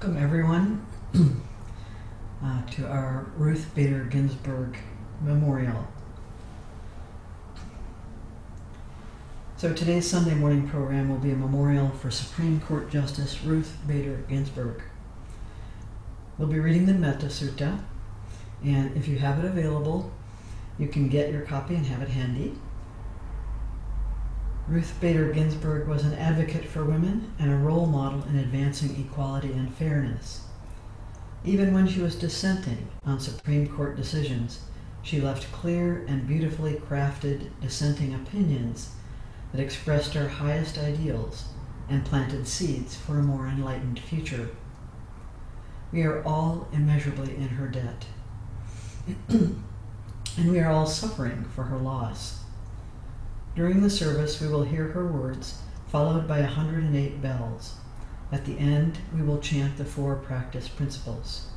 Welcome everyone to our Ruth Bader Ginsburg Memorial. So today's Sunday morning program will be a memorial for Supreme Court Justice Ruth Bader Ginsburg. We'll be reading the Metta Sutta, and if you have it available, you can get your copy and have it handy. Ruth Bader Ginsburg was an advocate for women and a role model in advancing equality and fairness. Even when she was dissenting on Supreme Court decisions, she left clear and beautifully crafted dissenting opinions that expressed our highest ideals and planted seeds for a more enlightened future. We are all immeasurably in her debt, and we are all suffering for her loss. During the service, we will hear her words, followed by 108 bells. At the end, we will chant the 4 practice principles.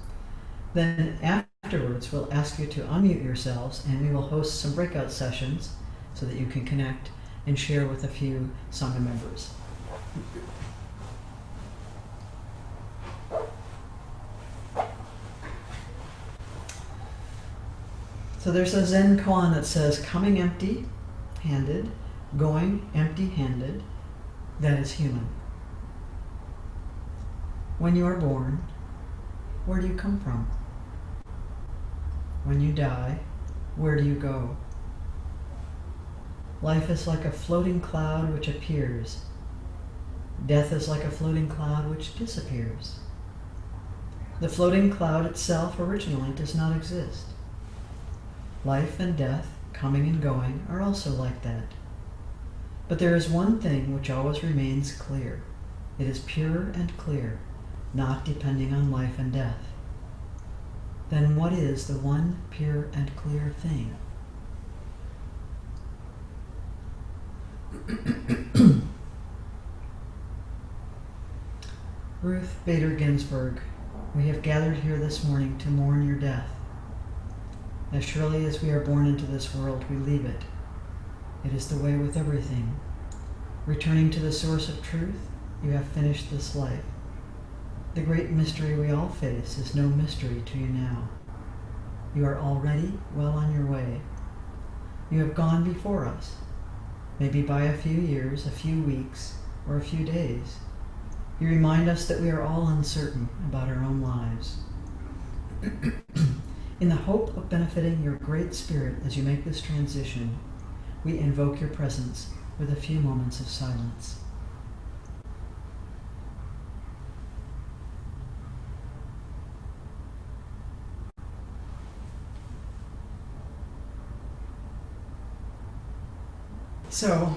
Then afterwards, we'll ask you to unmute yourselves, and we will host some breakout sessions so that you can connect and share with a few Sangha members. So there's a Zen koan that says, coming empty-handed, going empty-handed, that is human. When you are born, where do you come from? When you die, where do you go? Life is like a floating cloud which appears. Death is like a floating cloud which disappears. The floating cloud itself originally does not exist. Life and death, coming and going, are also like that. But there is one thing which always remains clear. It is pure and clear, not depending on life and death. Then what is the one pure and clear thing? Ruth Bader Ginsburg, we have gathered here this morning to mourn your death. As surely as we are born into this world, we leave it. It is the way with everything. Returning to the source of truth, you have finished this life. The great mystery we all face is no mystery to you now. You are already well on your way. You have gone before us, maybe by a few years, a few weeks, or a few days. You remind us that we are all uncertain about our own lives. In the hope of benefiting your great spirit as you make this transition, we invoke your presence with a few moments of silence. So,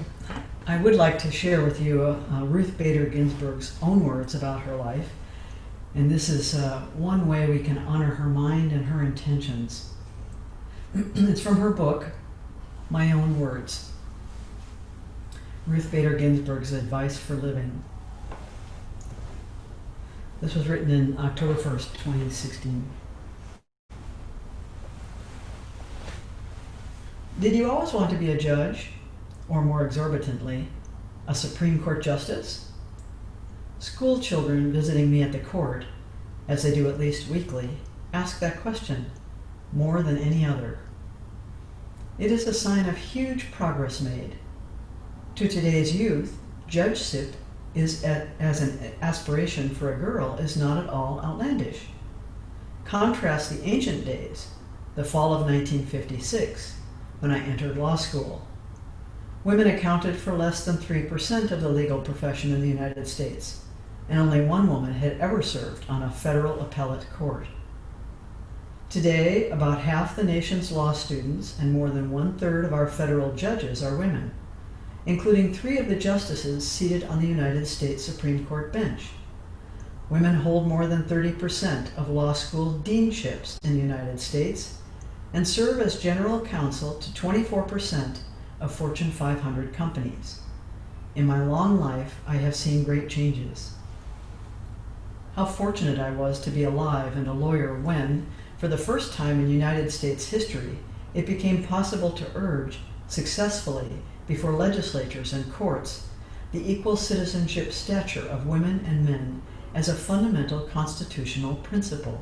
I would like to share with you Ruth Bader Ginsburg's own words about her life. And this is one way we can honor her mind and her intentions. It's from her book, My Own Words. Ruth Bader Ginsburg's Advice for Living. This was written in October 1st, 2016. Did you always want to be a judge, or more exorbitantly, a Supreme Court justice? School children visiting me at the court, as they do at least weekly, ask that question more than any other. It is a sign of huge progress made. To today's youth, judgeship as an aspiration for a girl is not at all outlandish. Contrast the ancient days, the fall of 1956, when I entered law school. Women accounted for less than 3% of the legal profession in the United States, and only one woman had ever served on a federal appellate court. Today, about half the nation's law students and more than 1/3 of our federal judges are women, including 3 of the justices seated on the United States Supreme Court bench. Women hold more than 30% of law school deanships in the United States and serve as general counsel to 24% of Fortune 500 companies. In my long life, I have seen great changes. How fortunate I was to be alive and a lawyer when, for the first time in United States history, it became possible to urge, successfully, before legislatures and courts, the equal citizenship stature of women and men as a fundamental constitutional principle.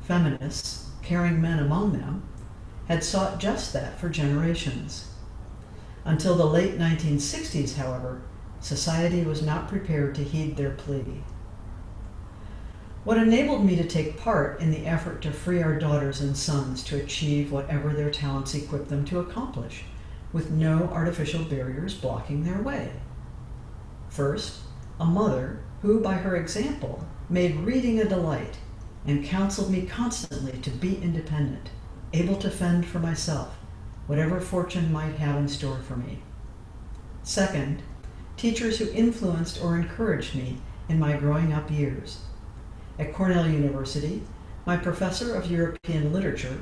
Feminists, caring men among them, had sought just that for generations. Until the late 1960s, however, society was not prepared to heed their plea. What enabled me to take part in the effort to free our daughters and sons to achieve whatever their talents equipped them to accomplish, with no artificial barriers blocking their way. First, a mother who, by her example, made reading a delight and counseled me constantly to be independent, able to fend for myself, whatever fortune might have in store for me. Second, teachers who influenced or encouraged me in my growing up years. At Cornell University, my professor of European literature,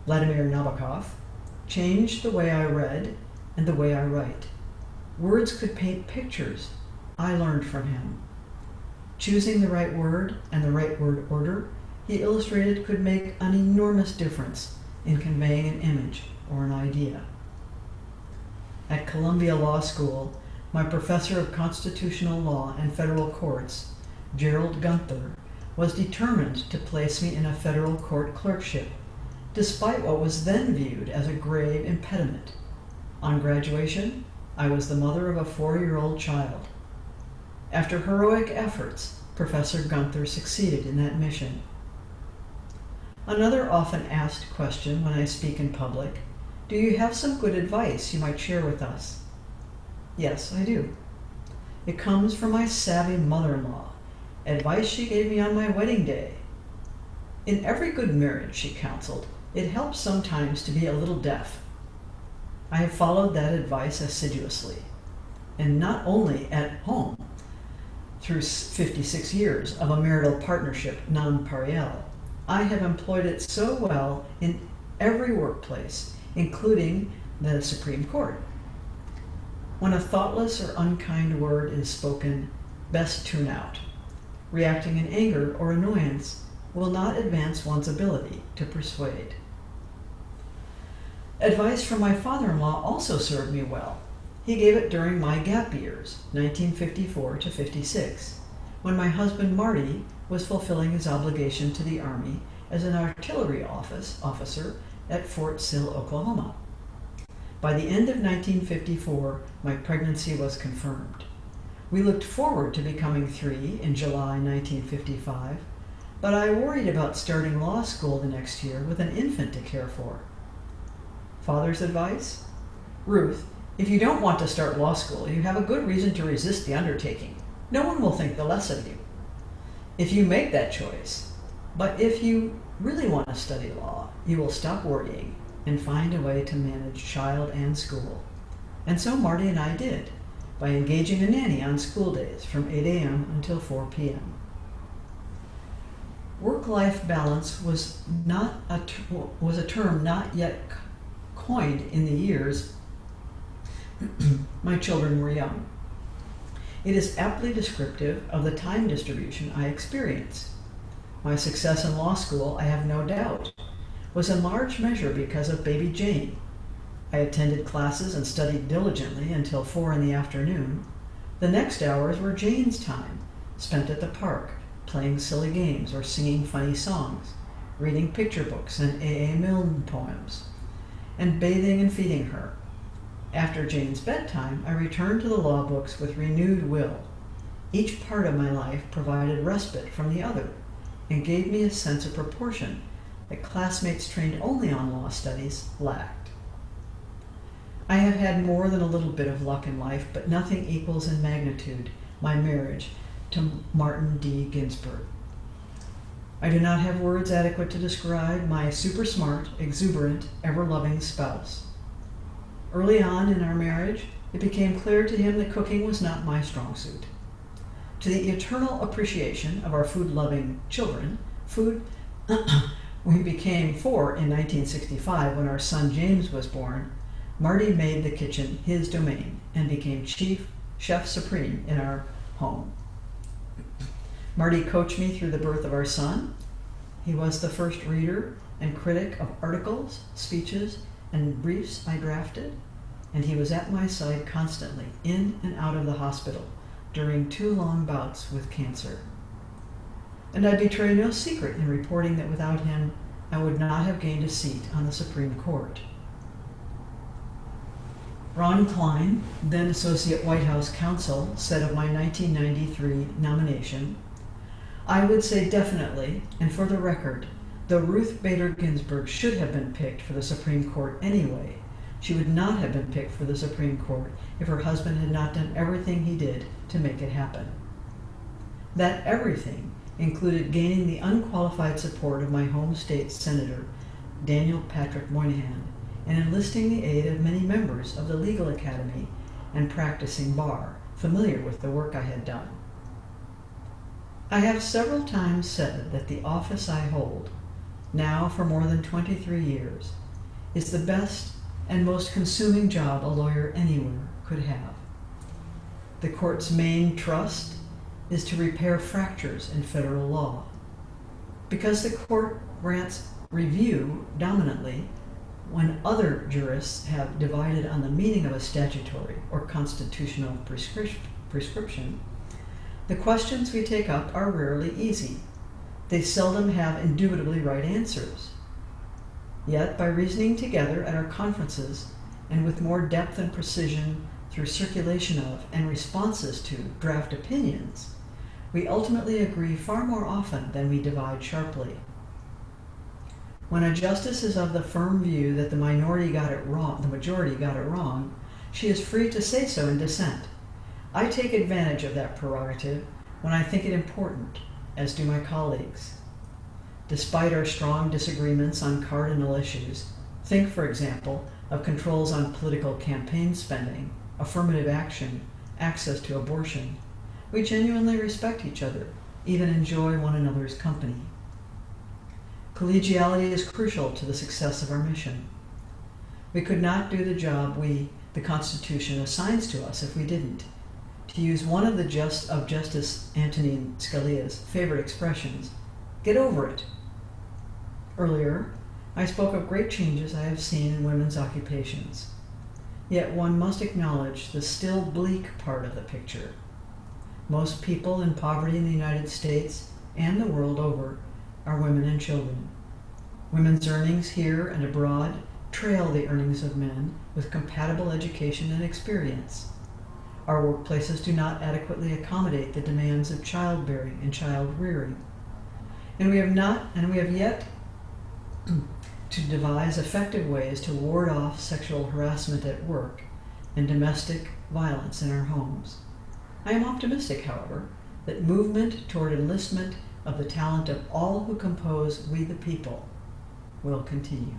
Vladimir Nabokov, changed the way I read and the way I write. Words could paint pictures. I learned from him. Choosing the right word and the right word order, he illustrated, could make an enormous difference in conveying an image or an idea. At Columbia Law School, my professor of constitutional law and federal courts, Gerald Gunther, was determined to place me in a federal court clerkship, despite what was then viewed as a grave impediment. On graduation, I was the mother of a 4-year-old child. After heroic efforts, Professor Gunther succeeded in that mission. Another often asked question when I speak in public: do you have some good advice you might share with us? Yes, I do. It comes from my savvy mother-in-law, advice she gave me on my wedding day. In every good marriage, she counseled, it helps sometimes to be a little deaf. I have followed that advice assiduously, and not only at home, through 56 years of a marital partnership non pariel, I have employed it so well in every workplace, including the Supreme Court. When a thoughtless or unkind word is spoken, best tune out. Reacting in anger or annoyance will not advance one's ability to persuade. Advice from my father-in-law also served me well. He gave it during my gap years, 1954 to 56, when my husband Marty was fulfilling his obligation to the Army as an artillery officer at Fort Sill, Oklahoma. By the end of 1954, my pregnancy was confirmed. We looked forward to becoming 3 in July 1955, but I worried about starting law school the next year with an infant to care for. Father's advice? Ruth, if you don't want to start law school, you have a good reason to resist the undertaking. No one will think the less of you if you make that choice. But if you really want to study law, you will stop worrying and find a way to manage child and school. And so Marty and I did, by engaging a nanny on school days from 8 a.m. until 4 p.m. Work-life balance was a term not yet coined in the years my children were young. It is aptly descriptive of the time distribution I experienced. My success in law school, I have no doubt, was in large measure because of baby Jane. I attended classes and studied diligently until 4 in the afternoon. The next hours were Jane's time, spent at the park, playing silly games or singing funny songs, reading picture books and A.A. Milne poems, and bathing and feeding her. After Jane's bedtime, I returned to the law books with renewed will. Each part of my life provided respite from the other and gave me a sense of proportion that classmates trained only on law studies lacked. I have had more than a little bit of luck in life, but nothing equals in magnitude my marriage to Martin D. Ginsburg. I do not have words adequate to describe my super smart, exuberant, ever-loving spouse. Early on in our marriage, it became clear to him that cooking was not my strong suit. To the eternal appreciation of our food-loving children, we became 4 in 1965 when our son James was born. Marty made the kitchen his domain and became chef supreme in our home. Marty coached me through the birth of our son. He was the first reader and critic of articles, speeches, and briefs I drafted, and he was at my side constantly, in and out of the hospital, during 2 long bouts with cancer. and I betray no secret in reporting that without him, I would not have gained a seat on the Supreme Court. Ron Klein, then Associate White House Counsel, said of my 1993 nomination, "I would say definitely, and for the record, though Ruth Bader Ginsburg should have been picked for the Supreme Court anyway, she would not have been picked for the Supreme Court if her husband had not done everything he did to make it happen." That everything included gaining the unqualified support of my home state Senator, Daniel Patrick Moynihan, and enlisting the aid of many members of the Legal Academy and practicing bar, familiar with the work I had done. I have several times said that the office I hold, now for more than 23 years, is the best and most consuming job a lawyer anywhere could have. The court's main trust is to repair fractures in federal law. Because the court grants review dominantly when other jurists have divided on the meaning of a statutory or constitutional prescription, the questions we take up are rarely easy. They seldom have indubitably right answers. Yet, by reasoning together at our conferences and with more depth and precision through circulation of and responses to draft opinions, we ultimately agree far more often than we divide sharply. When a justice is of the firm view that the majority got it wrong, she is free to say so in dissent. I take advantage of that prerogative when I think it important, as do my colleagues. Despite our strong disagreements on cardinal issues, think, for example, of controls on political campaign spending, affirmative action, access to abortion, we genuinely respect each other, even enjoy one another's company. Collegiality is crucial to the success of our mission. We could not do the job the Constitution assigns to us if we didn't. To use one of Justice Antonin Scalia's favorite expressions, get over it. Earlier, I spoke of great changes I have seen in women's occupations. Yet one must acknowledge the still bleak part of the picture. Most people in poverty in the United States and the world over are women and children. Women's earnings here and abroad trail the earnings of men with compatible education and experience. Our workplaces do not adequately accommodate the demands of childbearing and child rearing. And we have yet to devise effective ways to ward off sexual harassment at work and domestic violence in our homes. I am optimistic, however, that movement toward enlistment of the talent of all who compose We the People will continue.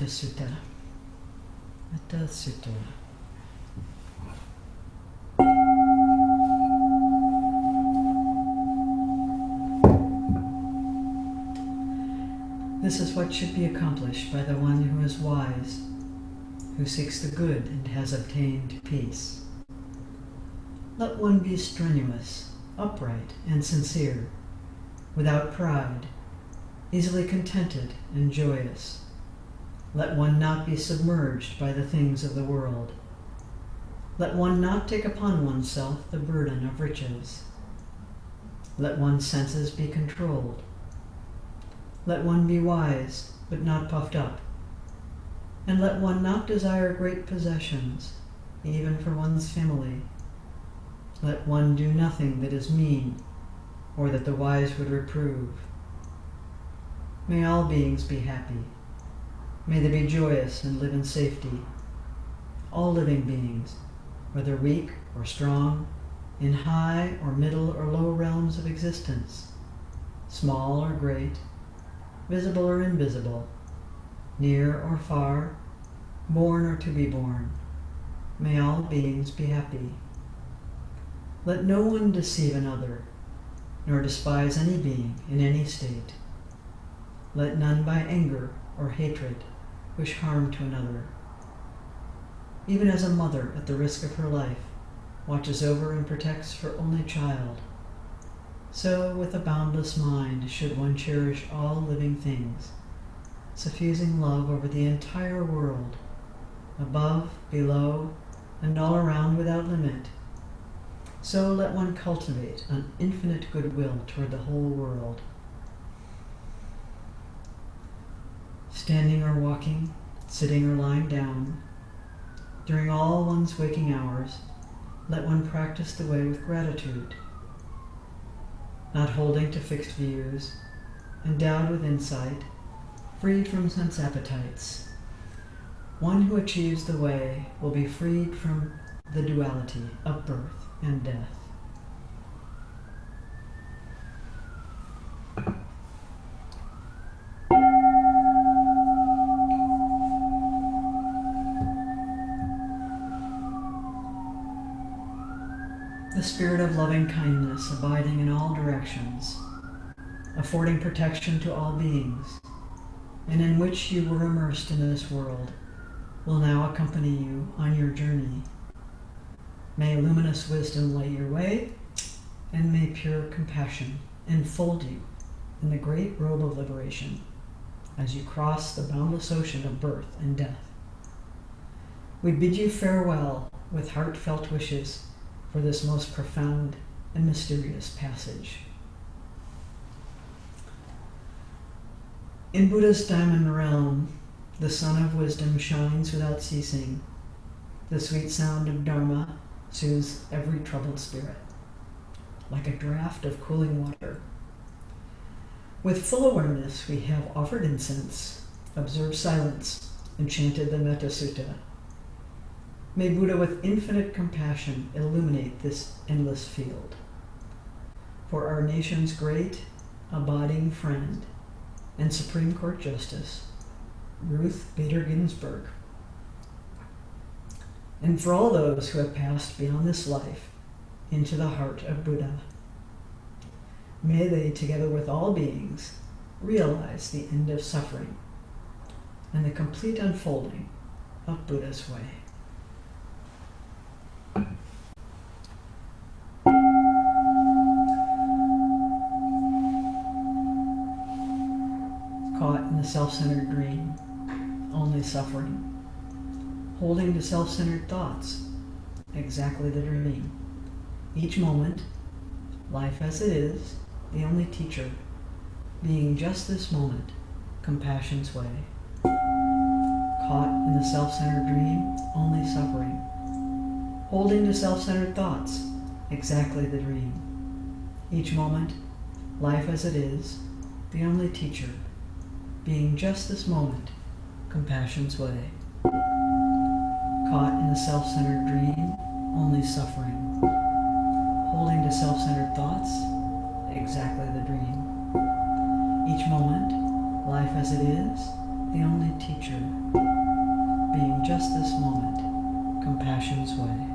Metta Sutta. Metta Sutta. This is what should be accomplished by the one who is wise, who seeks the good and has obtained peace. Let one be strenuous, upright, and sincere, without pride, easily contented and joyous. Let one not be submerged by the things of the world. Let one not take upon oneself the burden of riches. Let one's senses be controlled. Let one be wise, but not puffed up. And let one not desire great possessions, even for one's family. Let one do nothing that is mean, or that the wise would reprove. May all beings be happy. May they be joyous and live in safety. All living beings, whether weak or strong, in high or middle or low realms of existence, small or great, visible or invisible, near or far, born or to be born, may all beings be happy. Let no one deceive another, nor despise any being in any state. Let none by anger or hatred wish harm to another. Even as a mother, at the risk of her life, watches over and protects her only child, so with a boundless mind should one cherish all living things, suffusing love over the entire world, above, below, and all around without limit. So let one cultivate an infinite goodwill toward the whole world. Standing or walking, sitting or lying down, during all one's waking hours, let one practice the way with gratitude, not holding to fixed views, endowed with insight, freed from sense appetites. One who achieves the way will be freed from the duality of birth and death. The spirit of loving kindness abiding in all directions, affording protection to all beings, and in which you were immersed in this world, will now accompany you on your journey. May luminous wisdom light your way, and may pure compassion enfold you in the great robe of liberation as you cross the boundless ocean of birth and death. We bid you farewell with heartfelt wishes for this most profound and mysterious passage. In Buddha's diamond realm, the sun of wisdom shines without ceasing. The sweet sound of Dharma soothes every troubled spirit, like a draught of cooling water. With full awareness, we have offered incense, observed silence, and chanted the Metta Sutta. May Buddha with infinite compassion illuminate this endless field. For our nation's great, abiding friend and Supreme Court Justice, Ruth Bader Ginsburg. And for all those who have passed beyond this life into the heart of Buddha. May they, together with all beings, realize the end of suffering and the complete unfolding of Buddha's way. Caught in the self-centered dream, only suffering. Holding to self-centered thoughts, exactly the dream. Each moment, life as it is, the only teacher, being just this moment, compassion's way. Caught in the self-centered dream, only suffering. Holding to self-centered thoughts, exactly the dream. Each moment, life as it is, the only teacher, being just this moment, compassion's way. Caught in the self-centered dream, only suffering. Holding to self-centered thoughts, exactly the dream. Each moment, life as it is, the only teacher, being just this moment, compassion's way.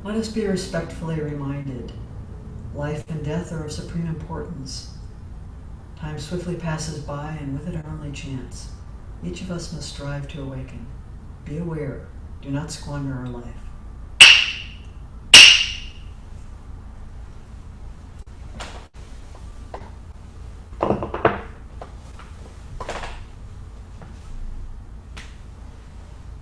Let us be respectfully reminded, life and death are of supreme importance. Time swiftly passes by, and with it our only chance. Each of us must strive to awaken. Be aware, do not squander our life.